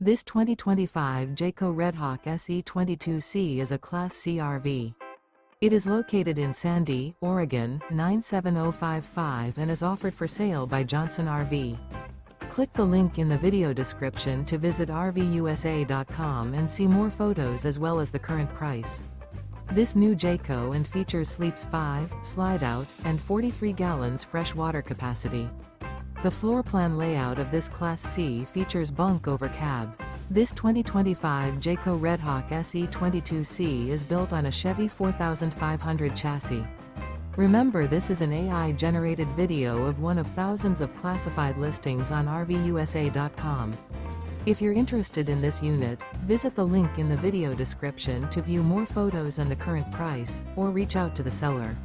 This 2025 Jayco Redhawk SE 22C is a Class C RV. It is located in Sandy, Oregon, 97055 and is offered for sale by Johnson RV. Click the link in the video description to visit RVUSA.com and see more photos as well as the current price. This new Jayco and features sleeps 5, Slideout, and 43 gallons fresh water capacity. The floor plan layout of this Class C features Bunk Over Cab. This 2025 Jayco Redhawk SE 22C is built on a Chevy 4500 chassis. Remember, this is an AI-generated video of one of thousands of classified listings on RVUSA.com. If you're interested in this unit, visit the link in the video description to view more photos and the current price, or reach out to the seller.